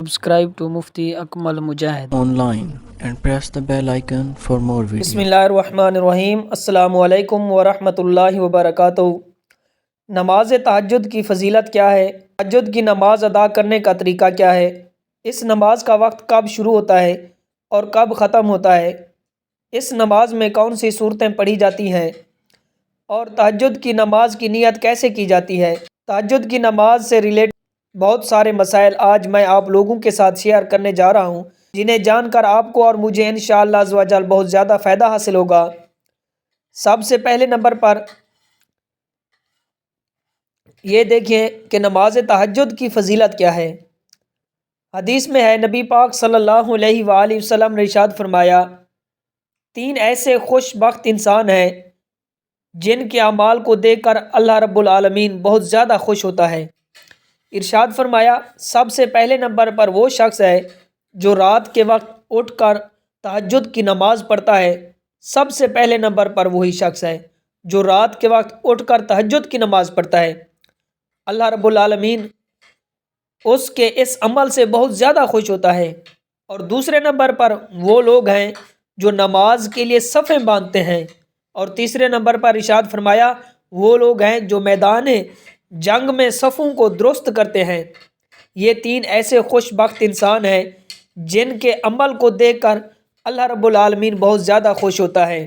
Subscribe to Mufti Akmal Mujahid online and press the bell icon for more videos. बिस्मिल्लाहिर्रहमानिर्रहीम। अस्सलामु अलैकुम वरहमतुल्लाहि वबरकातुहू। नमाज तहज्जुद की फ़जीलत क्या है? तहज्जुद की नमाज अदा करने का तरीका क्या है? इस नमाज का वक्त कब शुरू होता है और कब ख़त्म होता है? इस नमाज में कौन सी सूरतें पढ़ी जाती हैं और तहज्जुद की नमाज की नियत कैसे की जाती है? तहज्जुद की नमाज से रिलेटेड बहुत सारे मसाइल आज मैं आप लोगों के साथ शेयर करने जा रहा हूँ, जिन्हें जानकर आपको और मुझे इंशाअल्लाह अज़्ज़ व जल बहुत ज़्यादा फ़ायदा हासिल होगा। सबसे पहले नंबर पर ये देखें कि नमाज तहज्जुद की फ़जीलत क्या है। हदीस में है, नबी पाक सल्लल्लाहु अलैहि वसल्लम ने इरशाद फरमाया, तीन ऐसे खुशबख्त इंसान हैं जिनके अमाल को देखकर अल्लाह रब्बुल आलमीन बहुत ज़्यादा खुश होता है। इरशाद फरमाया, सबसे पहले नंबर पर वो शख्स है जो रात के वक्त उठकर तहज्जुद की नमाज़ पढ़ता है। सबसे पहले नंबर पर वही शख्स है जो रात के वक्त उठकर तहज्जुद की नमाज़ पढ़ता है। अल्लाह रब्बुल आलमीन उसके इस अमल से बहुत ज़्यादा खुश होता है। और दूसरे नंबर पर वो लोग हैं जो नमाज के लिए सफ़ें बांधते हैं। और तीसरे नंबर पर इरशाद फरमाया, वो लोग हैं जो मैदान जंग में सफ़ों को दुरुस्त करते हैं। ये तीन ऐसे खुशबख्त इंसान हैं जिनके अमल को देखकर अल्लाह रब्बुल आलमीन बहुत ज़्यादा खुश होता है।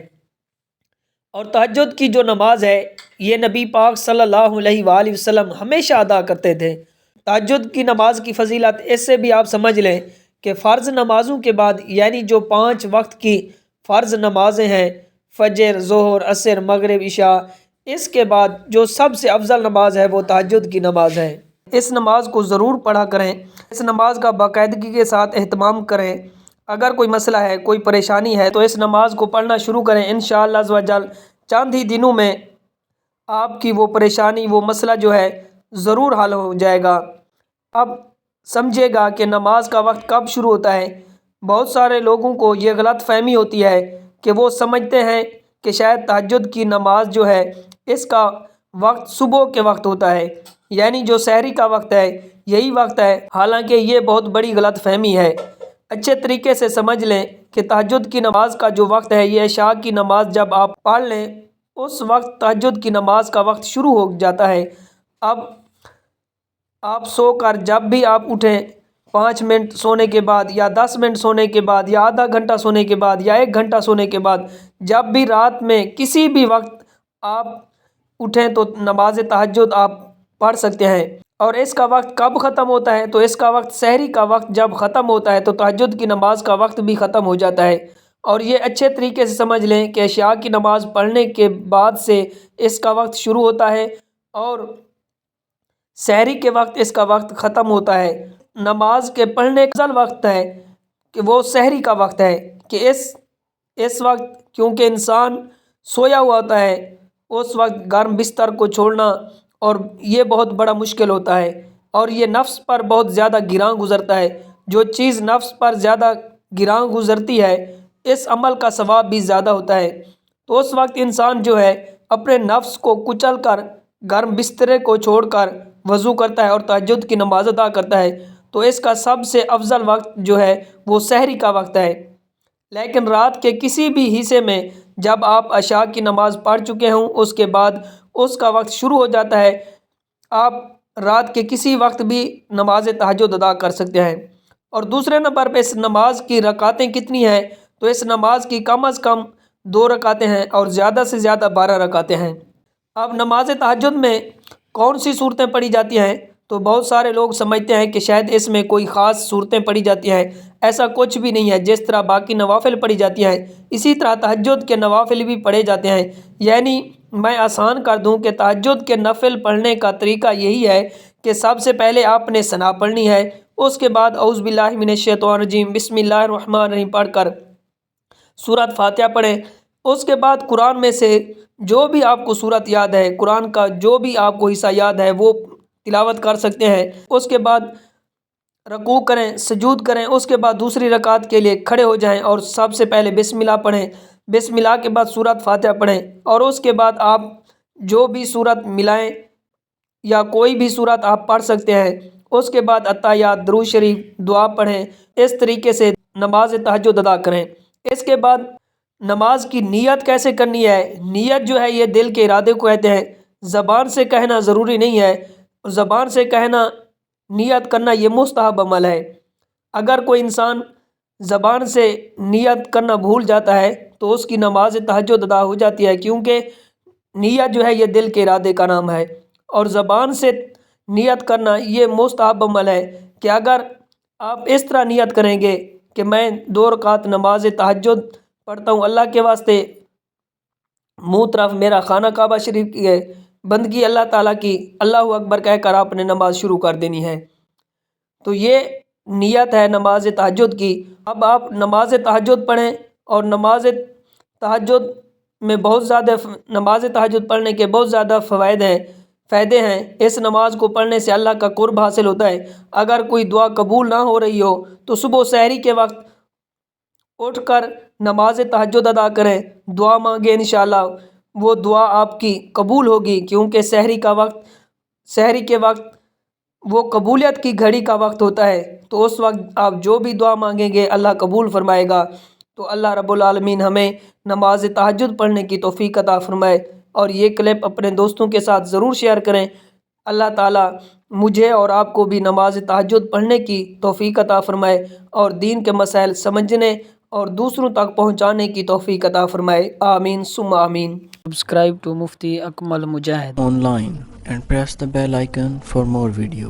और तहज्जुद की जो नमाज है, ये नबी पाक सल्लल्लाहु अलैहि वसल्लम हमेशा अदा करते थे। तहज्जुद की नमाज की फ़जीलत इससे भी आप समझ लें कि फ़र्ज़ नमाज़ों के बाद, यानी जो 5 वक्त की फ़र्ज़ नमाज़ें हैं, फ़जर, ज़ोहर, असर, मगरिब, इशा, इसके बाद जो सबसे अफजल नमाज है वो तहज्जुद की नमाज है। इस नमाज को ज़रूर पढ़ा करें। इस नमाज का बाकायदगी के साथ एहतमाम करें। अगर कोई मसला है, कोई परेशानी है, तो इस नमाज को पढ़ना शुरू करें। इंशाअल्लाह अज़्ज़ व जल चंद ही दिनों में आपकी वो परेशानी, वो मसला जो है ज़रूर हल हो जाएगा। अब समझिएगा कि नमाज का वक्त कब शुरू होता है। बहुत सारे लोगों को ये गलत फहमी होती है कि वो समझते हैं कि शायद तहज्जुद की नमाज जो है इसका वक्त सुबह के वक्त होता है, यानी जो सहरी का वक्त है यही वक्त है। हालांकि ये बहुत बड़ी गलत फहमी है। अच्छे तरीके से समझ लें कि तहज्जुद की नमाज का जो वक्त है, ये इशा की नमाज जब आप पढ़ लें उस वक्त तहज्जुद की नमाज का वक्त शुरू हो जाता है। अब आप सोकर जब भी आप उठें, 5 मिनट सोने के बाद या 10 मिनट सोने के बाद या आधा घंटा सोने के बाद या 1 घंटा सोने के बाद, जब भी रात में किसी भी वक्त आप उठें तो नमाज तहज्जुद आप पढ़ सकते हैं। और इसका वक्त कब ख़त्म होता है, तो इसका वक्त सहरी का वक्त जब ख़त्म होता है तो तहज्जुद की नमाज का वक्त भी ख़त्म हो जाता है। और ये अच्छे तरीके से समझ लें कि इशा की नमाज़ पढ़ने के बाद से इसका वक्त शुरू होता है और सहरी के वक्त इसका वक्त ख़त्म होता है। नमाज के पढ़ने का अफजल वक्त है कि वो सहरी का वक्त है कि इस वक्त क्योंकि इंसान सोया हुआ होता है, उस वक्त गर्म बिस्तर को छोड़ना और ये बहुत बड़ा मुश्किल होता है। और ये नफ्स पर बहुत ज़्यादा गिरां गुज़रता है। जो चीज़ नफ्स पर ज़्यादा गिरां गुज़रती है, इस अमल का सवाब भी ज़्यादा होता है। तो उस वक्त इंसान जो है अपने नफ्स को कुचल कर गर्म बिस्तरे को छोड़कर वज़ू करता है और तहज्जुद की नमाज अदा करता है। तो इसका सबसे अफजल वक्त जो है वो सहरी का वक्त है। लेकिन रात के किसी भी हिस्से में जब आप इशा की नमाज़ पढ़ चुके हों, उसके बाद उसका वक्त शुरू हो जाता है। आप रात के किसी वक्त भी नमाज तहज्जुद अदा कर सकते हैं। और दूसरे नंबर पे इस नमाज की रकातें कितनी हैं, तो इस नमाज की कम अज़ कम 2 रकातें हैं और ज़्यादा से ज़्यादा 12 रकातें हैं। अब नमाज तहज्जुद में कौन सी सूरतें पढ़ी जाती हैं, तो बहुत सारे लोग समझते हैं कि शायद इसमें कोई ख़ास सूरतें पढ़ी जाती हैं। ऐसा कुछ भी नहीं है। जिस तरह बाकी नवाफिल पढ़ी जाती हैं, इसी तरह तहज्जुद के नवाफिल भी पढ़े जाते हैं। यानी मैं आसान कर दूं कि तहज्जुद के नफिल पढ़ने का तरीका यही है कि सबसे पहले आपने सना पढ़नी है, उसके बाद औज़ु बिल्लाहि मिनश्शैतानिर्रजीम बिस्मिल्लाहिर्रहमानिर्रहीम पढ़कर सूरत फातिहा पढ़ें। उसके बाद कुरान में से जो भी आपको सूरत याद है, कुरान का जो भी आपको हिस्सा याद है वो तिलावत कर सकते हैं। उसके बाद रकू करें, सजूद करें। उसके बाद दूसरी रकात के लिए खड़े हो जाएं और सबसे पहले बिस्मिल्लाह पढ़ें। बिस्मिल्लाह के बाद सूरत फातिहा पढ़ें और उसके बाद आप जो भी सूरत मिलाएं या कोई भी सूरत आप पढ़ सकते हैं, اس کے بعد اتحیات، درود شریف، دعا پڑھیں، اس طریقے سے نماز تہجد ادا کریں۔ اس کے بعد نماز کی نیت کیسے کرنی ہے؟ نیت جو ہے یہ دل کے ارادے کو کہتے ہیں، زبان سے کہنا ضروری نہیں ہے، زبان سے کہنا، نیت کرنا یہ مستحب عمل ہے۔ اگر کوئی انسان زبان سے نیت کرنا بھول جاتا ہے تو اس کی نماز تہجد ادا ہو جاتی ہے، کیونکہ نیت جو ہے یہ دل کے ارادے کا نام ہے، اور زبان سے نیت کرنا یہ مستحب عمل ہے کہ اگر آپ اس طرح نیت کریں گے کہ میں 2 رکعت نماز تہجد پڑھتا ہوں اللہ کے واسطے، منہ طرف میرا خانہ کعبہ شریف کی ہے، بندگی اللہ تعالیٰ کی، اللہ اکبر کہہ کر آپ نے نماز شروع کر دینی ہے، تو یہ نیت ہے نماز تہجد کی۔ اب آپ نماز تہجد پڑھیں، اور نماز تہجد میں بہت زیادہ نماز تہجد پڑھنے کے بہت زیادہ فائدے ہیں۔ اس نماز کو پڑھنے سے اللہ کا قرب حاصل ہوتا ہے۔ اگر کوئی دعا قبول نہ ہو رہی ہو تو صبح سحری کے وقت اٹھ کر نماز تہجد ادا کریں، دعا مانگیں، انشاءاللہ وہ دعا آپ کی قبول ہوگی، کیونکہ سحری کے وقت وہ قبولیت کی گھڑی کا وقت ہوتا ہے، تو اس وقت آپ جو بھی دعا مانگیں گے اللہ قبول فرمائے گا۔ تو اللہ رب العالمین ہمیں نماز تہجد پڑھنے کی توفیق عطا فرمائے، اور یہ کلپ اپنے دوستوں کے ساتھ ضرور شیئر کریں۔ اللہ تعالیٰ مجھے اور آپ کو بھی نماز تہجد پڑھنے کی توفیق عطا فرمائے، اور دین کے مسائل سمجھنے اور دوسروں تک پہنچانے کی توفیق عطا فرمائے۔ آمین ثم آمین۔ Subscribe to Mufti Akmal Mujahid online and press the bell icon for more videos.